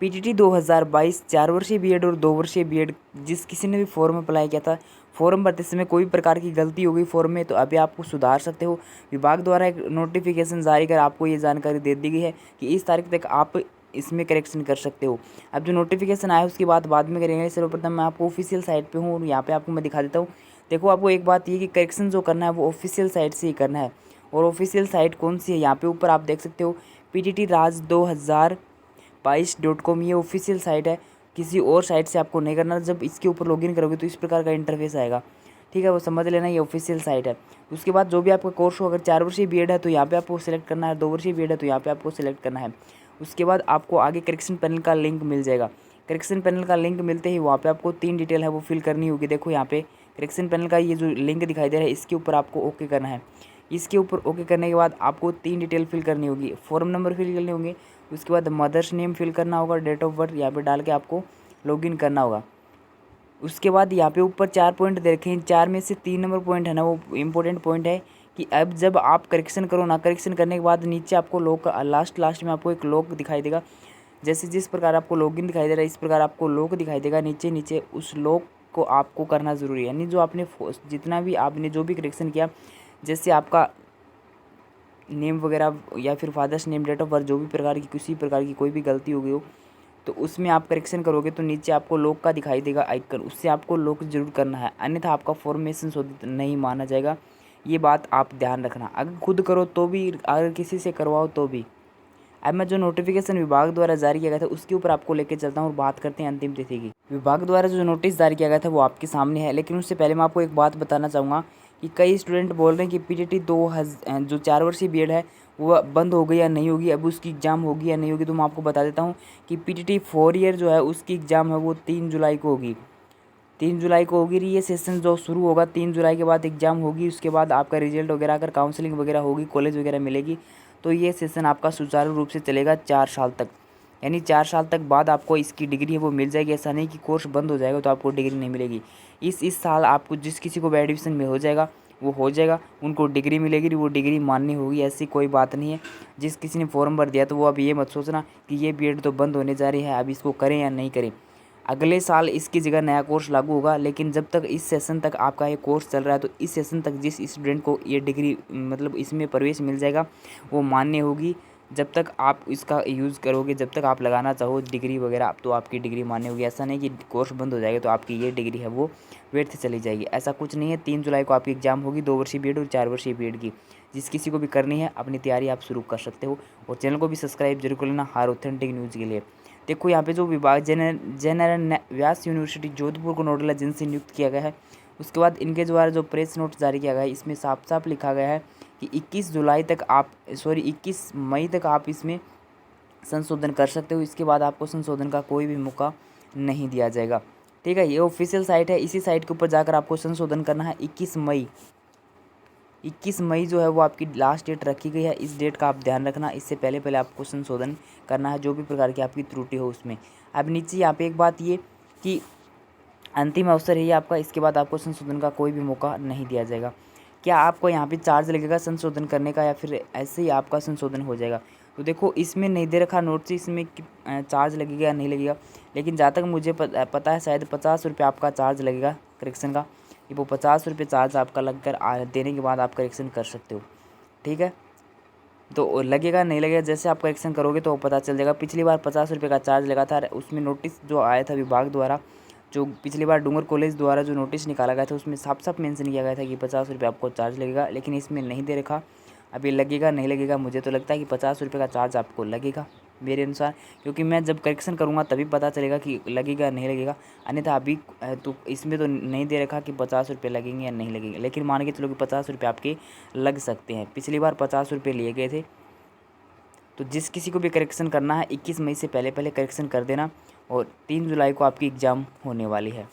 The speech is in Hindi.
पीटीटी 2022 4 वर्षीय बीएड और 2 वर्षीय बीएड जिस किसी ने भी फॉर्म अप्लाई किया था, फॉर्म भरते समय कोई भी प्रकार की गलती हो गई फॉर्म में, तो अभी आपको सुधार सकते हो। विभाग द्वारा एक नोटिफिकेशन जारी कर आपको ये जानकारी दे दी गई है कि इस तारीख तक आप इसमें करेक्शन कर सकते हो। अब जो नोटिफिकेशन आया उसकी बात बाद में करेंगे। सर्वप्रथम मैं आपको ऑफिशियल साइट पे हूँ और यहाँ पे आपको मैं दिखा देता हूँ। देखो, आपको एक बात ये कि करेक्शन जो करना है वो ऑफिशियल साइट से ही करना है। और ऑफिशियल साइट कौन सी है, यहाँ पे ऊपर आप देख सकते हो PTT राज 2022.com, ये ऑफिशियल साइट है। किसी और साइट से आपको नहीं करना। जब इसके ऊपर लॉगिन करोगे तो इस प्रकार का इंटरफेस आएगा, ठीक है, वो समझ लेना, ये ऑफिशियल साइट है। उसके बाद जो भी आपका कोर्स हो, अगर 4 वर्षीय बीएड है तो यहाँ पे आपको सिलेक्ट करना है, 2 वर्षीय बीएड है तो यहाँ पे आपको सिलेक्ट करना है। उसके बाद आपको आगे करेक्शन पैनल का लिंक मिल जाएगा। करेक्शन पैनल का लिंक मिलते ही वहाँ पे आपको 3 डिटेल है वो फिल करनी होगी। देखो यहाँ पे करेक्शन पैनल का ये जो लिंक दिखाई दे रहा है इसके ऊपर आपको ओके करना है। इसके ऊपर ओके करने के बाद आपको 3 डिटेल फिल करनी होगी। फॉर्म नंबर फिल करने होंगे, उसके बाद मदर्स नेम फिल करना होगा, डेट ऑफ बर्थ यहाँ पे डाल के आपको लॉगिन करना होगा। उसके बाद यहाँ पे ऊपर 4 पॉइंट देखें, 4 में से 3 नंबर पॉइंट है ना, वो इम्पोर्टेंट पॉइंट है कि अब जब आप करेक्शन करो ना, करेक्शन करने के बाद नीचे आपको लॉक लास्ट में आपको एक लॉक दिखाई देगा। जैसे जिस प्रकार आपको लॉगिन दिखाई दे रहा है इस प्रकार आपको लॉक दिखाई देगा नीचे। उस लॉक को आपको करना ज़रूरी है। यानी जो आपने जितना भी आपने जो भी करेक्शन किया, जैसे आपका नेम वगैरह या फिर father's name, date of birth, जो भी प्रकार की किसी प्रकार की कोई भी गलती हो गई हो तो उसमें आप करेक्शन करोगे तो नीचे आपको लॉक का दिखाई देगा आइकन, उससे आपको लॉक जरूर करना है, अन्यथा आपका फॉर्मेशन शोधित नहीं माना जाएगा। ये बात आप ध्यान रखना। अगर खुद करो तो भी, अगर किसी से करवाओ तो भी। अब मैं जो नोटिफिकेशन विभाग द्वारा जारी किया गया था उसके ऊपर आपको लेकर चलता हूँ और बात करते हैं अंतिम तिथि की। विभाग द्वारा जो नोटिस जारी किया गया था वो आपके सामने है, लेकिन उससे पहले मैं आपको एक बात बताना चाहूँगा कि कई स्टूडेंट बोल रहे हैं कि PTT जो 4 वर्षीय बीएड है वो बंद हो गई या नहीं होगी, अब उसकी एग्ज़ाम होगी या नहीं होगी। तो मैं आपको बता देता हूँ कि PTT 4 ईयर जो है उसकी एग्ज़ाम है वो 3 जुलाई को होगी। 3 जुलाई को होगी ये सेशन जो शुरू होगा। 3 जुलाई के बाद एग्ज़ाम होगी, उसके बाद आपका रिजल्ट वगैरह, अगर काउंसलिंग वगैरह होगी, कॉलेज वगैरह मिलेगी, तो ये सेशन आपका सुचारू रूप से चलेगा 4 साल तक। यानी 4 साल तक बाद आपको इसकी डिग्री है वो मिल जाएगी। ऐसा नहीं कि कोर्स बंद हो जाएगा तो आपको डिग्री नहीं मिलेगी। इस साल आपको जिस किसी को भी एडमिशन में हो जाएगा वो हो जाएगा, उनको डिग्री मिलेगी, वो डिग्री मान्य होगी। ऐसी कोई बात नहीं है। जिस किसी ने फॉर्म भर दिया तो वो अब ये मत सोचना कि ये बीएड तो बंद होने जा रही है, अब इसको करें या नहीं करें। अगले साल इसकी जगह नया कोर्स लागू होगा, लेकिन जब तक इस सेशन तक आपका ये कोर्स चल रहा है तो इस सेशन तक जिस स्टूडेंट को ये डिग्री मतलब इसमें प्रवेश मिल जाएगा वो मान्य होगी। जब तक आप इसका यूज़ करोगे, जब तक आप लगाना चाहो डिग्री वगैरह, तो आपकी डिग्री मान्य होगी। ऐसा नहीं कि कोर्स बंद हो जाएगा तो आपकी ये डिग्री है वो व्यर्थ चली जाएगी, ऐसा कुछ नहीं है। 3 जुलाई को आपकी एग्ज़ाम होगी 2 वर्षीय बीएड और 4 वर्षीय बीएड की। जिस किसी को भी करनी है अपनी तैयारी आप शुरू कर सकते हो। और चैनल को भी सब्सक्राइब जरूर कर लेना हर ऑथेंटिक न्यूज़ के लिए। देखो यहाँ पे जो विभाग जनरल व्यास यूनिवर्सिटी जोधपुर को नोडल एजेंसी नियुक्त किया गया है। उसके बाद इनके द्वारा जो प्रेस नोट जारी किया गया है इसमें साफ साफ लिखा गया है कि 21 मई तक आप इसमें संशोधन कर सकते हो। इसके बाद आपको संशोधन का कोई भी मौका नहीं दिया जाएगा, ठीक है। ये ऑफिशियल साइट है, इसी साइट के ऊपर जाकर आपको संशोधन करना है। 21 मई जो है वो आपकी लास्ट डेट रखी गई है। इस डेट का आप ध्यान रखना, इससे पहले आपको संशोधन करना है जो भी प्रकार की आपकी त्रुटि हो उसमें। अब नीचे यहाँ पे एक बात ये कि अंतिम अवसर है ये आपका, इसके बाद आपको संशोधन का कोई भी मौका नहीं दिया जाएगा। क्या आपको यहाँ पे चार्ज लगेगा संशोधन करने का या फिर ऐसे ही आपका संशोधन हो जाएगा? तो देखो इसमें नहीं दे रखा नोट से इसमें चार्ज लगेगा या नहीं लगेगा, लेकिन जहाँ तक मुझे पता है शायद 50 रुपये आपका चार्ज लगेगा करेक्शन का। कि वो 50 रुपये चार्ज आपका लग कर देने के बाद आप करेक्शन कर सकते हो, ठीक है। तो लगेगा नहीं लगेगा जैसे आप करेक्शन करोगे तो पता चल जाएगा। पिछली बार 50 रुपये का चार्ज लगा था, उसमें नोटिस जो आया था विभाग द्वारा, जो पिछली बार डूंगर कॉलेज द्वारा जो नोटिस निकाला गया था उसमें साफ साफ मेंशन किया गया था कि 50 रुपये आपको चार्ज लगेगा, लेकिन इसमें नहीं दे रखा। अभी लगेगा नहीं लगेगा, मुझे तो लगता है कि 50 रुपये का चार्ज आपको लगेगा मेरे अनुसार, क्योंकि मैं जब करेक्शन करूँगा तभी पता चलेगा कि लगेगा नहीं लगेगा। अन्यथा अभी तो इसमें तो नहीं दे रखा कि 50 रुपये लगेंगे या नहीं लगेंगे, लेकिन मान के चलो कि 50 रुपये आपके लग सकते हैं। पिछली बार 50 रुपये लिए गए थे। तो जिस किसी को भी करेक्शन करना है 21 मई से पहले करेक्शन कर देना। और 3 जुलाई को आपकी एग्ज़ाम होने वाली है।